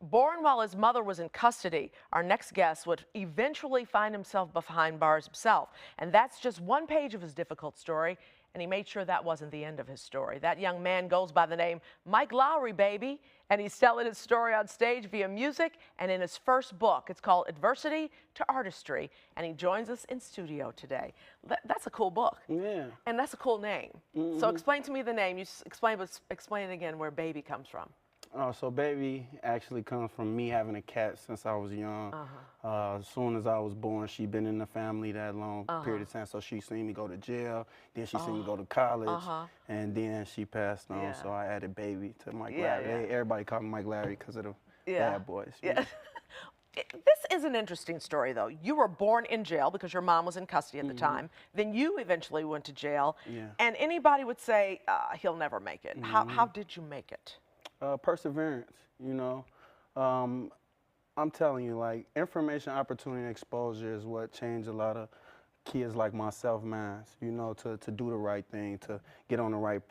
Born while his mother was in custody, our next guest would eventually find himself behind bars himself. And that's just one page of his difficult story, and he made sure that wasn't the end of his story. That young man goes by the name Mike Lawry Baby, and he's telling his story on stage via music and in his first book. It's called Adversity to Artistry, and he joins us in studio today. That's a cool book. Yeah. And that's a cool name. So explain to me the name. You explain it again where Baby comes from. Oh, so Baby actually comes from me having a cat since I was young. As soon as I was born, she'd been in the family that long period of time. So she seen me go to jail, then she seen me go to college, and then she passed on. So I added Baby to Mike Larry. Everybody called me Mike Larry because of the bad boys. This is an interesting story, though. You were born in jail because your mom was in custody at the time. Then you eventually went to jail. And anybody would say, he'll never make it. How did you make it? Perseverance, you know. I'm telling you, like, information, opportunity, and exposure is what changed a lot of kids like myself minds, you know, to do the right thing, to get on the right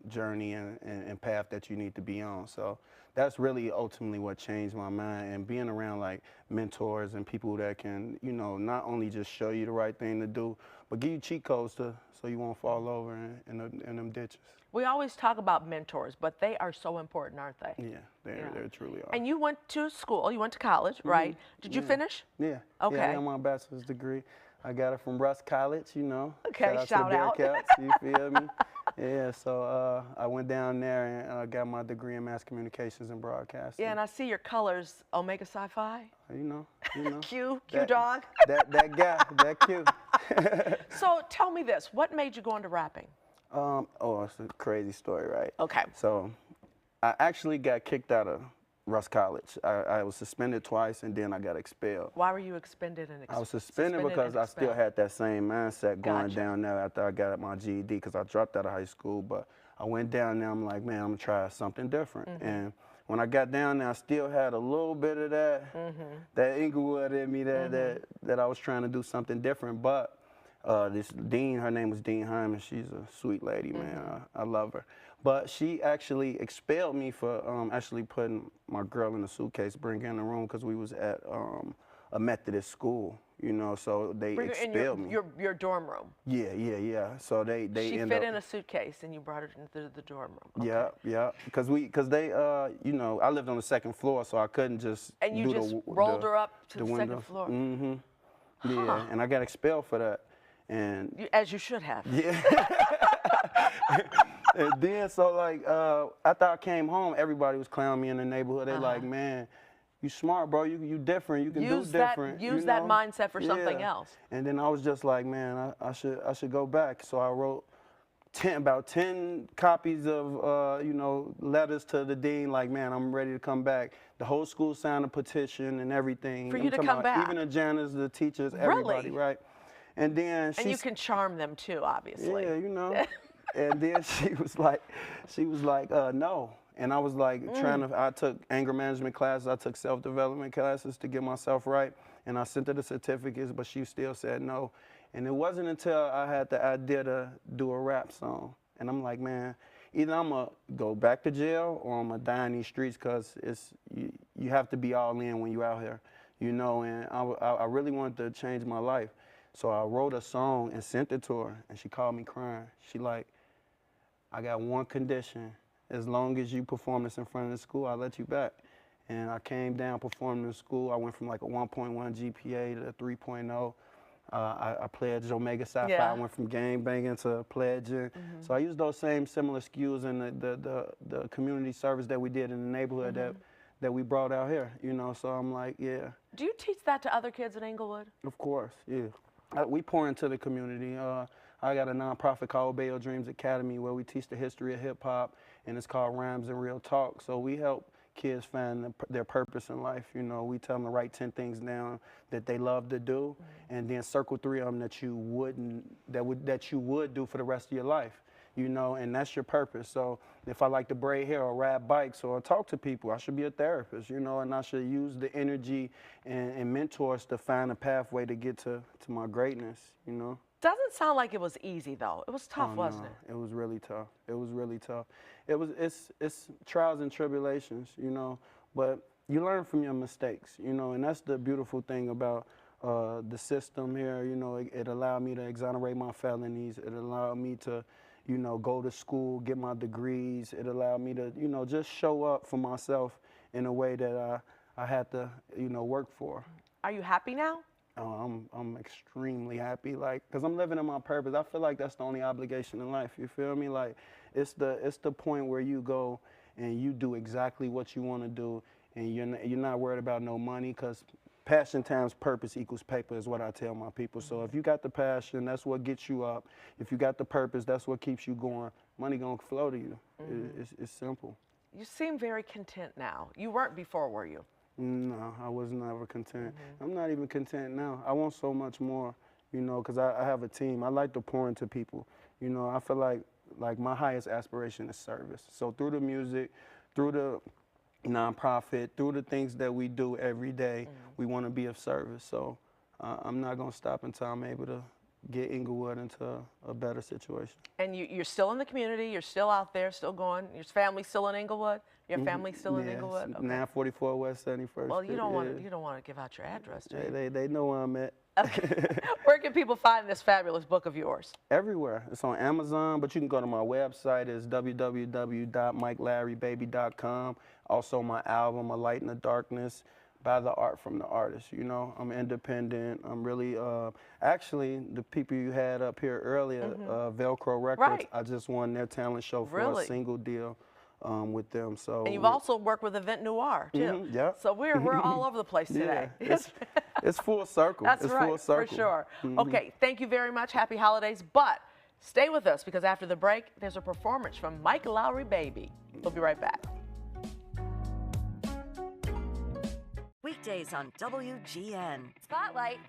journey and path that you need to be on. So that's really ultimately what changed my mind, and being around like mentors and people that can, you know, not only just show you the right thing to do, but give you cheat codes so you won't fall over in them ditches. We always talk about mentors, but they are so important, aren't they? Yeah, they truly are. And you went to school, you went to college, right? Did you finish? Yeah. Okay. Yeah, I got my bachelor's degree. I got it from Russ College, you know. Okay, shout out. To the Bearcats, you feel me? Yeah, so I went down there and got my degree in mass communications and broadcasting. Yeah, and I see your colors, Omega Sci-Fi. You know. Q dog. that guy, that Q. So tell me this, what made you go into rapping? Oh, it's a crazy story, right? Okay. So I actually got kicked out of Russ College. I was suspended twice, and then I got expelled. Why were you expended and expelled? I was suspended because I still had that same mindset going down there after I got my GED, because I dropped out of high school. But I went down there, I'm like, man, I'm gonna try something different. And when I got down there, I still had a little bit of that Inglewood in me that I was trying to do something different. But this dean, her name was Dean Hyman. She's a sweet lady, man. I love her. But she actually expelled me for actually putting my girl in a suitcase, bringing her in the room, because we was at a Methodist school, you know. So they expelled me. Your dorm room. Yeah. So they She fit in a suitcase, and you brought her into the dorm room. Okay. Yeah. Because they you know, I lived on the second floor, so I couldn't just. And you just rolled her up to the second floor. Yeah, and I got expelled for that. And as you should have. Yeah. And then, so like, after I came home, everybody was clowning me in the neighborhood. They're like, man, you smart, bro. You different. You can do different. Use that mindset for something else. And then I was just like, man, I should go back. So I wrote about 10 copies of, you know, letters to the dean, like, man, I'm ready to come back. The whole school signed a petition and everything. For you to come back? Even the janitors, the teachers, everybody, right? And then and you can charm them too, obviously. Yeah, you know. And then she was like, no. And I was like I took anger management classes, I took self-development classes to get myself right, and I sent her the certificates, but she still said no. And it wasn't until I had the idea to do a rap song. And I'm like, man, either I'm gonna go back to jail or I'm gonna die in these streets, because you have to be all in when you're out here, you know. And I really wanted to change my life. So I wrote a song and sent it to her, and she called me crying. She like, I got one condition. As long as you perform this in front of the school, I'll let you back. And I came down, performed in school. I went from like a 1.1 GPA to a 3.0. I pledged Omega Sci-Fi. I went from gang banging to pledging. So I used those same similar skills in the community service that we did in the neighborhood that we brought out here, you know. So I'm like, yeah. Do you teach that to other kids in Inglewood? Of course, yeah. We pour into the community. I got a nonprofit called Obey Your Dreams Academy, where we teach the history of hip hop, and it's called Rhymes and Real Talk. So we help kids find their purpose in life. You know, we tell them to write 10 things down that they love to do, and then circle 3 of them that you would do for the rest of your life. You know, and that's your purpose. So if I like to braid hair or ride bikes or talk to people, I should be a therapist, you know, and I should use the energy and mentors to find a pathway to get to my greatness, you know. Doesn't sound like it was easy, though. It was tough, wasn't it? It was really tough. It's trials and tribulations, you know, but you learn from your mistakes, you know, and that's the beautiful thing about the system here. You know, it allowed me to exonerate my felonies. It allowed me to, you know, go to school, get my degrees. It allowed me to, you know, just show up for myself in a way that I had to, you know, work for. Are you happy now? I'm extremely happy, like, cause I'm living in my purpose. I feel like that's the only obligation in life. You feel me? Like, it's the point where you go and you do exactly what you want to do, and you're not worried about no money, cause passion times purpose equals paper is what I tell my people. So if you got the passion, that's what gets you up. If you got the purpose, that's what keeps you going. Money gonna flow to you. It's simple. You seem very content now. You weren't before, were you? No, I was never content. I'm not even content now. I want so much more, you know, because I have a team. I like to pour into people. You know, I feel like my highest aspiration is service. So through the music, through the nonprofit, through the things that we do every day, we want to be of service. So I'm not going to stop until I'm able to get Inglewood into a better situation. And you're still in the community, you're still out there, still going. Your family's still in Inglewood? Your family's still in Inglewood? Okay. 944 West 71st. Well, you don't want to give out your address, do you? They know where I'm at. Okay. Where can people find this fabulous book of yours? Everywhere. It's on Amazon, but you can go to my website. It's www.mikelawrybaby.com. Also my album, A Light in the Darkness, by the art from the artist. You know, I'm independent. I'm really, actually, the people you had up here earlier, Velcro Records, Right. I just won their talent show for a single deal with them. So. And you've also worked with Event Noir, too. Yeah. So we're all over the place today. Yeah, it's full circle. That's it's right, full circle. for sure. Okay, thank you very much. Happy holidays. But stay with us, because after the break, there's a performance from Lawry Baby. We'll be right back. Weekdays on WGN. Spotlight.